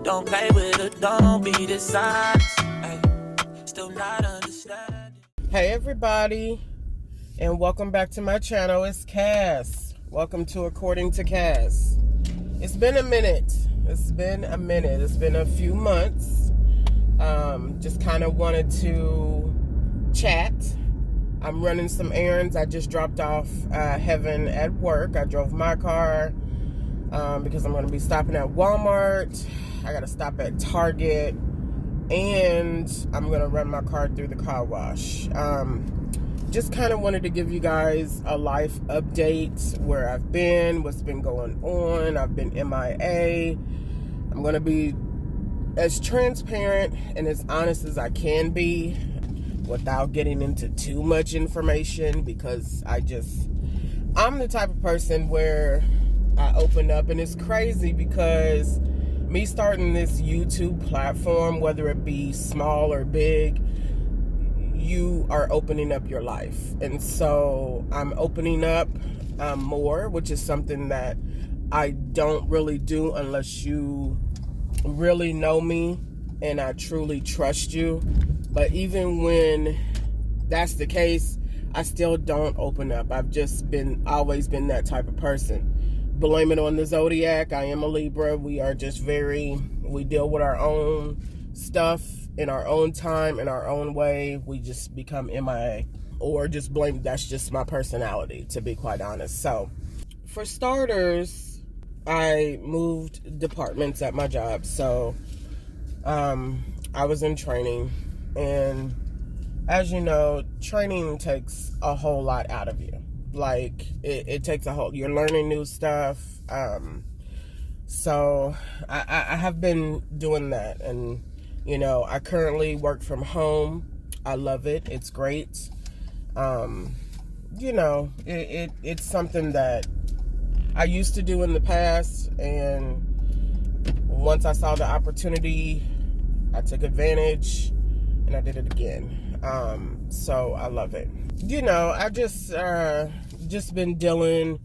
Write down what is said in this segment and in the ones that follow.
Don't play with it, don't be dishonest. Ay, still not understanding. Hey everybody, and welcome back to my channel. It's Cass. Welcome to According to Cass. It's been a minute. It's been a few months. Just kind of wanted to chat. I'm running some errands. I just dropped off Heaven at work. I drove my car because I'm going to be stopping at Walmart. I got to stop at Target, and I'm going to run my car through the car wash. Just kind of wanted to give you guys a life update, where I've been, what's been going on. I've been MIA. I'm going to be as transparent and as honest as I can be without getting into too much information, because I'm the type of person where I open up, and it's crazy because me starting this YouTube platform, whether it be small or big, you are opening up your life. And so I'm opening up more, which is something that I don't really do unless you really know me and I truly trust you. But even when that's the case, I still don't open up. I've just always been that type of person. Blame it on the zodiac. I am a Libra. We are just we deal with our own stuff in our own time, in our own way. We just become MIA, or just blame. That's just my personality, to be quite honest. So for starters, I moved departments at my job. So I was in training, and as you know, training takes a whole lot out of you. Like, it takes you're learning new stuff. So I have been doing that. And, you know, I currently work from home. I love it. It's great. You know, it's something that I used to do in the past. And once I saw the opportunity, I took advantage and I did it again. So I love it. You know, I just been dealing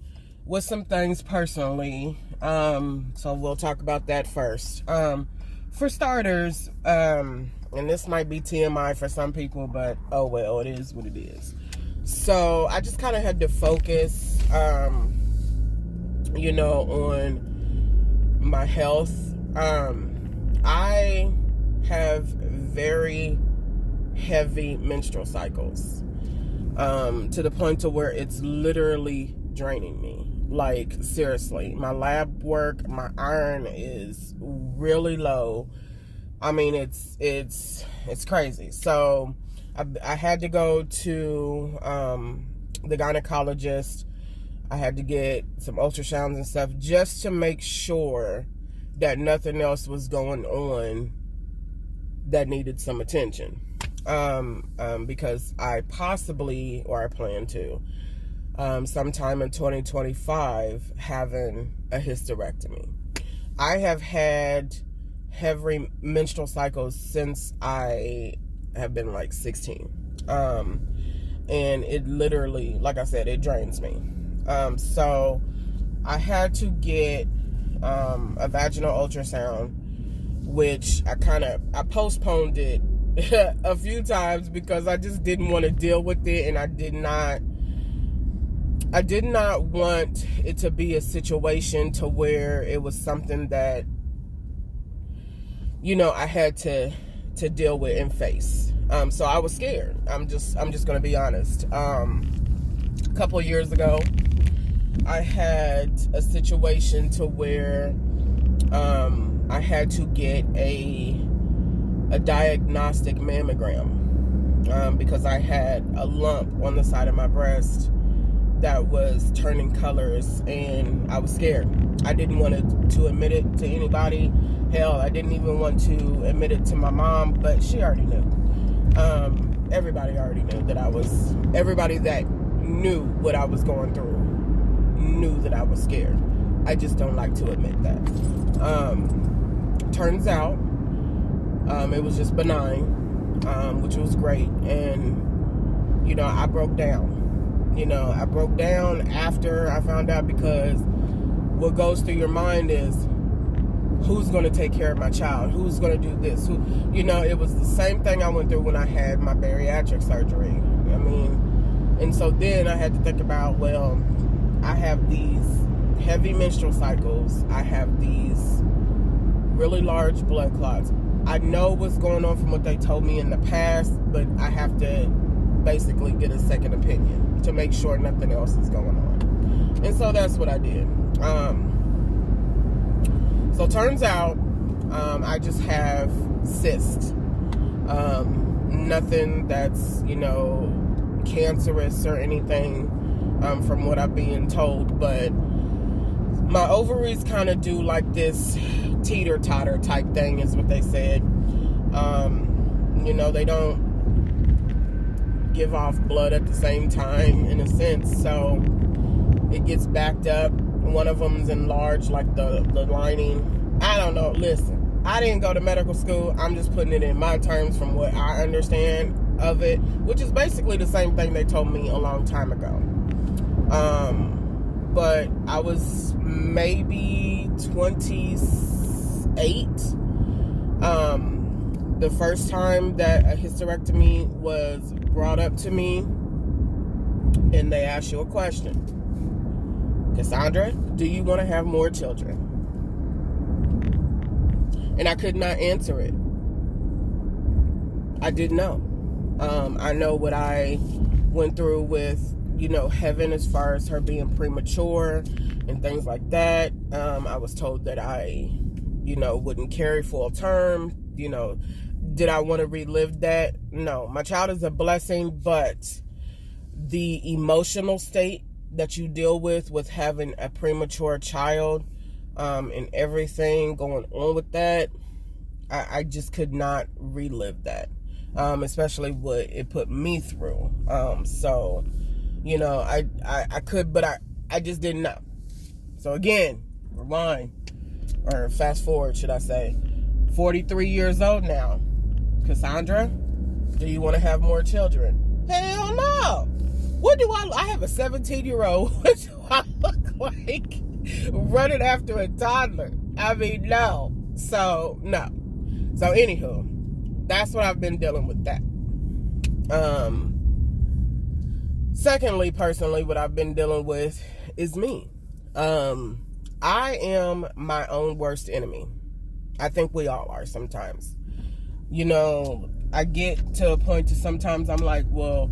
with some things personally. So we'll talk about that first. For starters, and this might be TMI for some people, but oh well, it is what it is. So I just kind of had to focus, you know, on my health. I have very heavy menstrual cycles, to the point to where it's literally draining me. Like, seriously, my lab work, my iron is really low. I mean, it's crazy. So I had to go to the gynecologist. I had to get some ultrasounds and stuff just to make sure that nothing else was going on that needed some attention. Because I plan to, sometime in 2025, having a hysterectomy. I have had heavy menstrual cycles since I have been like 16. And it literally, like I said, it drains me. So I had to get a vaginal ultrasound, which I postponed it a few times because I just didn't want to deal with it, and I did not want it to be a situation to where it was something that, you know, I had to deal with and face. So I was scared. I'm just gonna be honest. A couple of years ago, I had a situation to where I had to get a diagnostic mammogram because I had a lump on the side of my breast that was turning colors, and I was scared. I didn't want to admit it to anybody. Hell, I didn't even want to admit it to my mom, but she already knew. Everybody already knew everybody that knew what I was going through knew that I was scared. I just don't like to admit that. Turns out, it was just benign, which was great. And, you know, I broke down. I broke down after I found out, because what goes through your mind is, who's going to take care of my child? Who's going to do this? It was the same thing I went through when I had my bariatric surgery. I mean, and so then I had to think about, well, I have these heavy menstrual cycles. I have these really large blood clots. I know what's going on from what they told me in the past, but I have to basically get a second opinion to make sure nothing else is going on. And so that's what I did. So turns out I just have cysts. Nothing that's, cancerous or anything from what I'm being told. But my ovaries kind of do like this teeter-totter type thing is what they said. They don't give off blood at the same time in a sense. So it gets backed up. One of them's enlarged, like the lining. I don't know. Listen, I didn't go to medical school. I'm just putting it in my terms from what I understand of it, which is basically the same thing they told me a long time ago. But I was maybe 28. The first time that a hysterectomy was brought up to me, and they asked you a question. Cassoundra, do you want to have more children? And I could not answer it. I didn't know. I know what I went through with, heaven as far as her being premature and things like that. I was told that I, wouldn't carry full term. Did I want to relive that? No. My child is a blessing, but the emotional state that you deal with having a premature child, and everything going on with that, I just could not relive that, especially what it put me through. So, I could, but I just didn't know. So again, rewind, or fast forward, should I say, 43 years old now. Cassoundra, do you want to have more children? Hell no. What do I have a 17-year-old. What do I look like running after a toddler? I mean, no. So, no. So, anywho, that's what I've been dealing with that. Secondly, personally, what I've been dealing with is me. I am my own worst enemy. I think we all are sometimes. I get to a point to sometimes I'm like, well,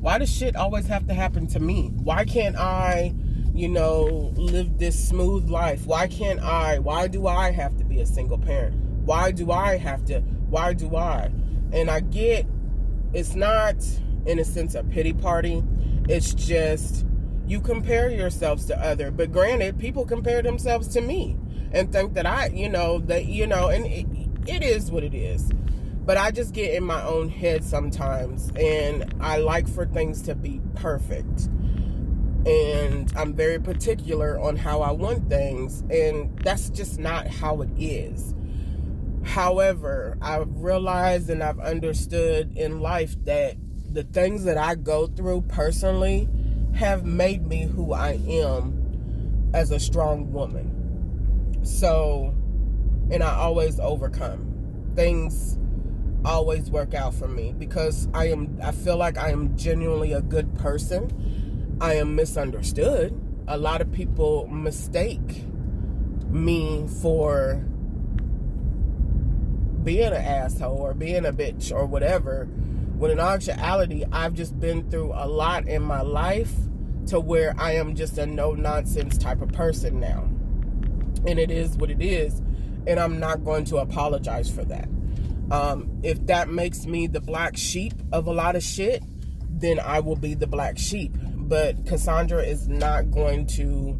why does shit always have to happen to me? Why can't I, live this smooth life? Why do I have to be a single parent? Why do I? And I get, it's not in a sense a pity party. It's just, you compare yourselves to other. But granted, people compare themselves to me and think that and it is what it is. But I just get in my own head sometimes, and I like for things to be perfect. And I'm very particular on how I want things, and that's just not how it is. However, I've realized and I've understood in life that the things that I go through personally have made me who I am as a strong woman. So, and I always overcome. Things always work out for me because I feel like I am genuinely a good person. I am misunderstood. A lot of people mistake me for being an asshole or being a bitch or whatever, when in actuality, I've just been through a lot in my life to where I am just a no-nonsense type of person now. And it is what it is, and I'm not going to apologize for that. If that makes me the black sheep of a lot of shit, then I will be the black sheep. But Cassoundra is not going to.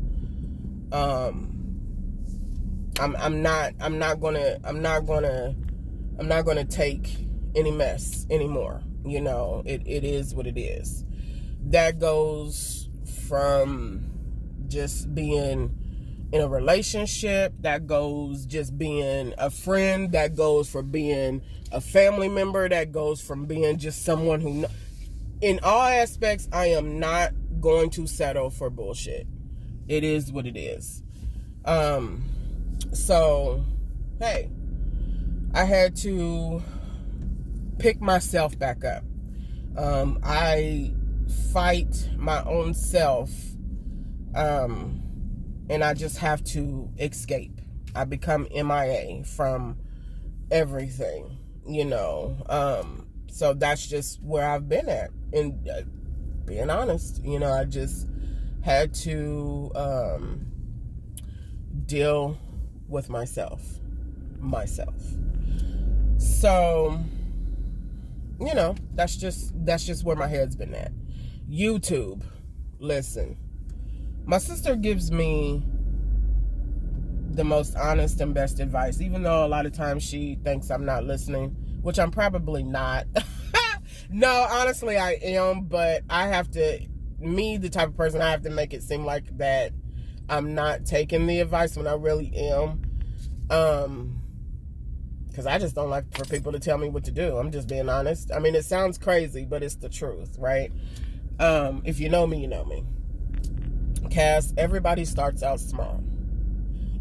I'm not gonna take any mess anymore. It is what it is. That goes from just being in a relationship, that goes just being a friend, that goes for being a family member, that goes from being just someone who, in all aspects, I am not going to settle for bullshit. It is what it is. So, hey, I had to pick myself back up. I fight my own self, and I just have to escape. I become MIA from everything, so that's just where I've been at. And being honest, I just had to deal with myself. So, that's just where my head's been at. YouTube, listen, my sister gives me the most honest and best advice, even though a lot of times she thinks I'm not listening, which I'm probably not. No, honestly, I am, but I have to, the type of person, I have to make it seem like that I'm not taking the advice when I really am. Because I just don't like for people to tell me what to do. I'm just being honest. I mean, it sounds crazy, but it's the truth, right? If you know me, you know me. Cass, everybody starts out small.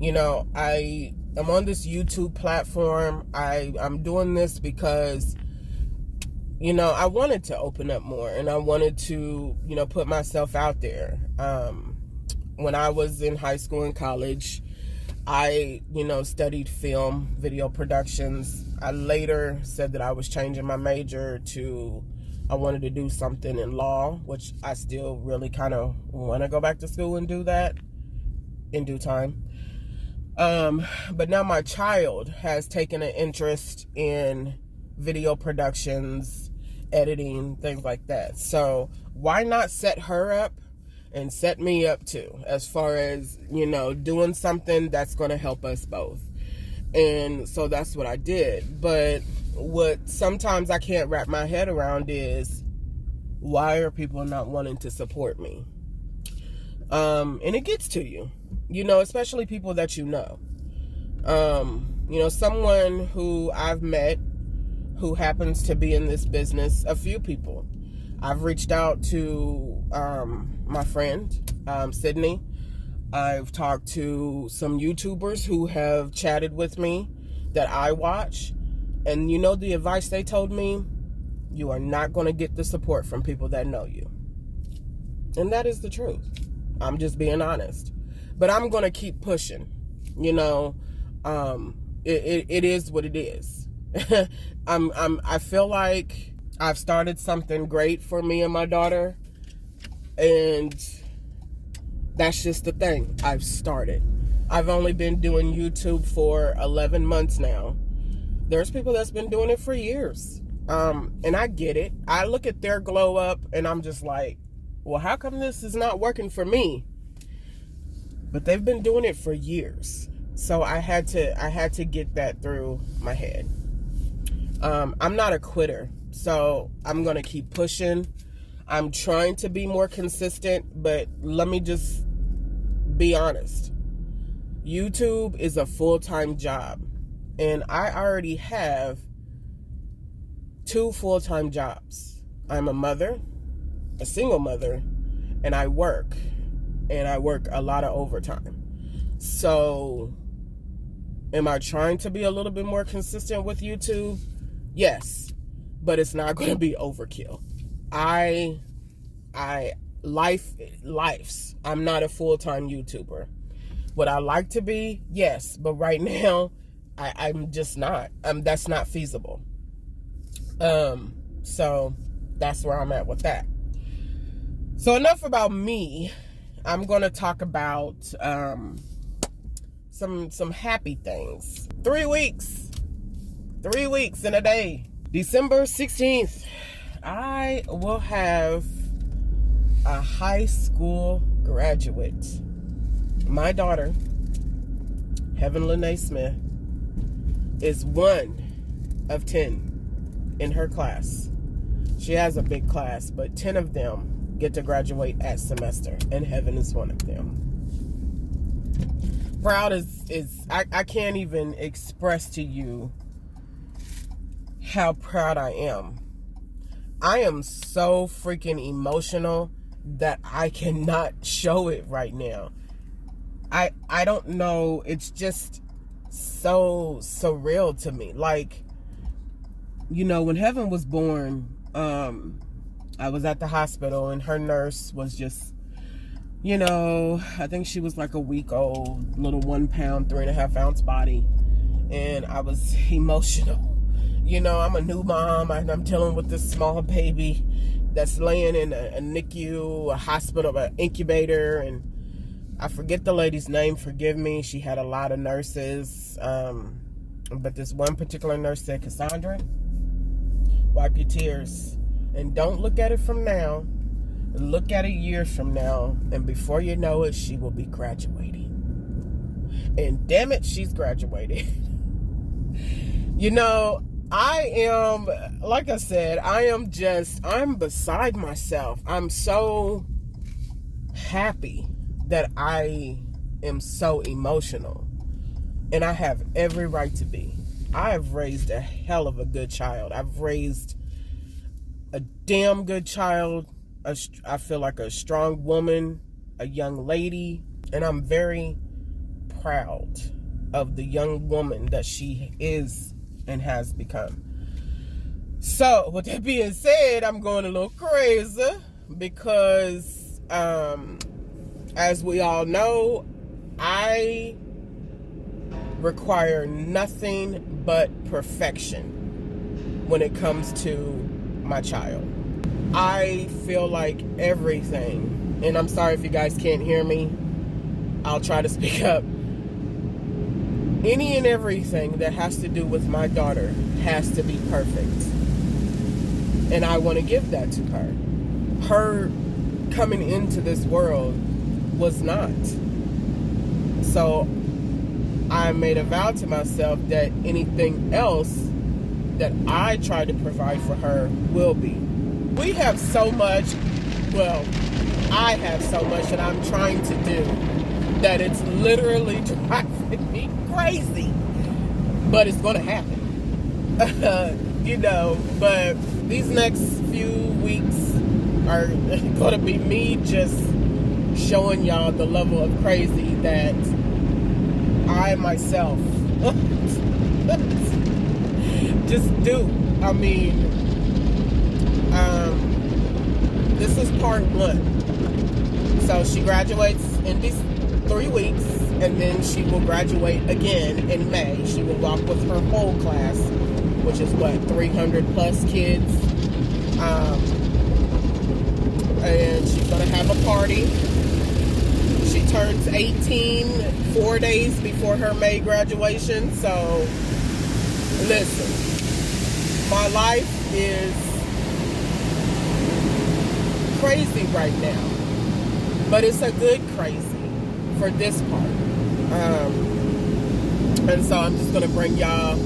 I am on this YouTube platform. I'm doing this because, I wanted to open up more, and I wanted to, put myself out there. When I was in high school and college, I, studied film, video productions. I later said that I was changing my major to, I wanted to do something in law, which I still really kind of want to go back to school and do that in due time. But now my child has taken an interest in video productions, editing, things like that. So why not set her up and set me up too, as far as, doing something that's going to help us both. And so that's what I did. But what sometimes I can't wrap my head around is, why are people not wanting to support me? And it gets to you, especially people that someone who I've met who happens to be in this business, a few people. I've reached out to my friend, Sydney. I've talked to some YouTubers who have chatted with me that I watch. And the advice they told me? You are not going to get the support from people that know you. And that is the truth. I'm just being honest. But I'm going to keep pushing. It is what it is. I feel like I've started something great for me and my daughter, and that's just the thing. I've started. I've only been doing YouTube for 11 months now. There's people that's been doing it for years, and I get it. I look at their glow up, and I'm just like, well, how come this is not working for me? But they've been doing it for years, so I had to get that through my head. I'm not a quitter, so I'm going to keep pushing. I'm trying to be more consistent, but let me just be honest. YouTube is a full-time job, and I already have 2 full-time jobs. I'm a mother, a single mother, and I work a lot of overtime. So, am I trying to be a little bit more consistent with YouTube? Yes, but it's not going to be overkill. Life's. I'm not a full-time YouTuber. Would I like to be? Yes, but right now, I'm just not. That's not feasible. So that's where I'm at with that. So enough about me. I'm going to talk about some happy things. 3 weeks. 3 weeks in a day. December 16th, I will have a high school graduate. My daughter, Heaven Lene Smith, is one of 10 in her class. She has a big class, but 10 of them get to graduate at semester, and Heaven is one of them. Proud I can't even express to you how proud I am. I am so freaking emotional that I cannot show it right now. I don't know. It's just so surreal to me. Like, you know, when Heaven was born, I was at the hospital and her nurse was just, you know, I think she was like a week old, little 1 pound, 3.5 ounce body. And I was emotional. You know, I'm a new mom and I'm dealing with this small baby that's laying in a NICU, a hospital, an incubator. And I forget the lady's name, forgive me. She had a lot of nurses. But this one particular nurse said, Cassoundra, wipe your tears. And don't look at it from now. Look at it years from now. And before you know it, she will be graduating. And damn it, she's graduated. You know, I am, like I said, I'm beside myself. I'm so happy that I am so emotional. And I have every right to be. I have raised a hell of a good child. I've raised a damn good child. I feel like a strong woman, a young lady. And I'm very proud of the young woman that she is and has become. So, with that being said, I'm going a little crazy because, as we all know, I require nothing but perfection when it comes to my child. I feel like everything, and I'm sorry if you guys can't hear me, I'll try to speak up. Any and everything that has to do with my daughter has to be perfect. And I want to give that to her. Her coming into this world was not. So I made a vow to myself that anything else that I try to provide for her will be. We have so much, well, I have so much that I'm trying to do that it's literally driving me crazy. But it's going to happen. You know, but these next few weeks are going to be me just showing y'all the level of crazy that I myself just do. I mean, this is part 1. So she graduates in these 3 weeks, and then she will graduate again in May. She will walk with her whole class, which is 300 plus kids. And she's gonna have a party. She turns 18 4 days before her May graduation. So listen, my life is crazy right now, but it's a good crazy for this part. And so I'm just gonna bring y'all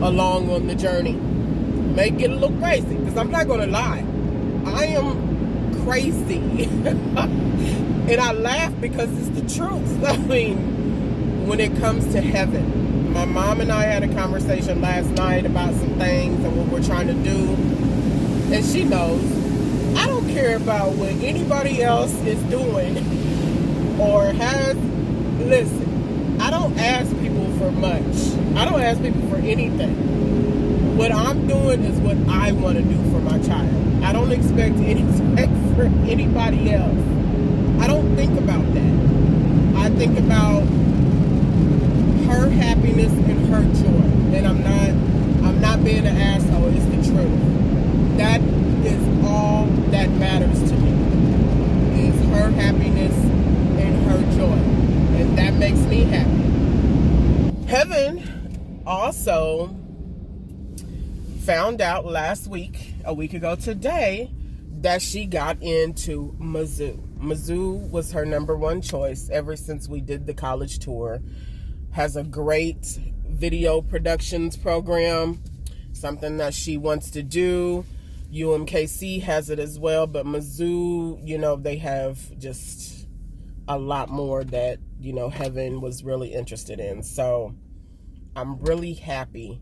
along on the journey. Make it a little crazy, because I'm not gonna lie, I am crazy. And I laugh because it's the truth. I mean, when it comes to heaven, my mom and I had a conversation last night about some things and what we're trying to do, and she knows I don't care about what anybody else is doing or has. Listen, I don't ask people for much. I don't ask people for anything. What I'm doing is what I want to do for my child. I don't expect anything for anybody else. I don't think about that. I think about her happiness and her joy. And I'm not being an asshole. It's the truth. That is all that matters to me. Is her happiness and her joy. And that makes me happy. Heaven also found out a week ago today, that she got into Mizzou. Mizzou was her number 1 choice ever since we did the college tour. Has a great video productions program, something that she wants to do. UMKC has it as well, but Mizzou, you know, they have just a lot more that, you know, Heaven was really interested in. So I'm really happy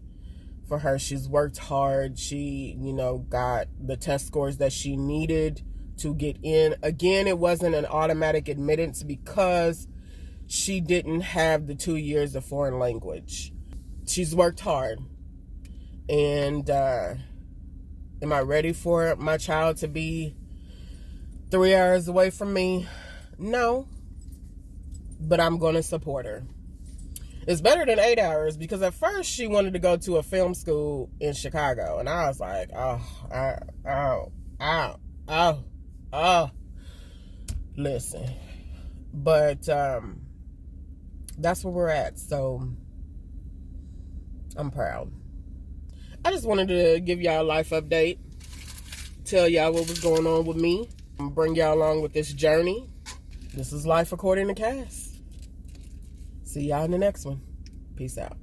for her. She's worked hard. She, you know, got the test scores that she needed to get in. Again, it wasn't an automatic admittance because she didn't have the 2 years of foreign language. She's worked hard. And am I ready for my child to be 3 hours away from me? No. But I'm going to support her. It's better than 8 hours, because at first she wanted to go to a film school in Chicago. And I was like, listen. But that's where we're at. So I'm proud. I just wanted to give y'all a life update. Tell y'all what was going on with me. Bring y'all along with this journey. This is life according to Cass. See y'all in the next one. Peace out.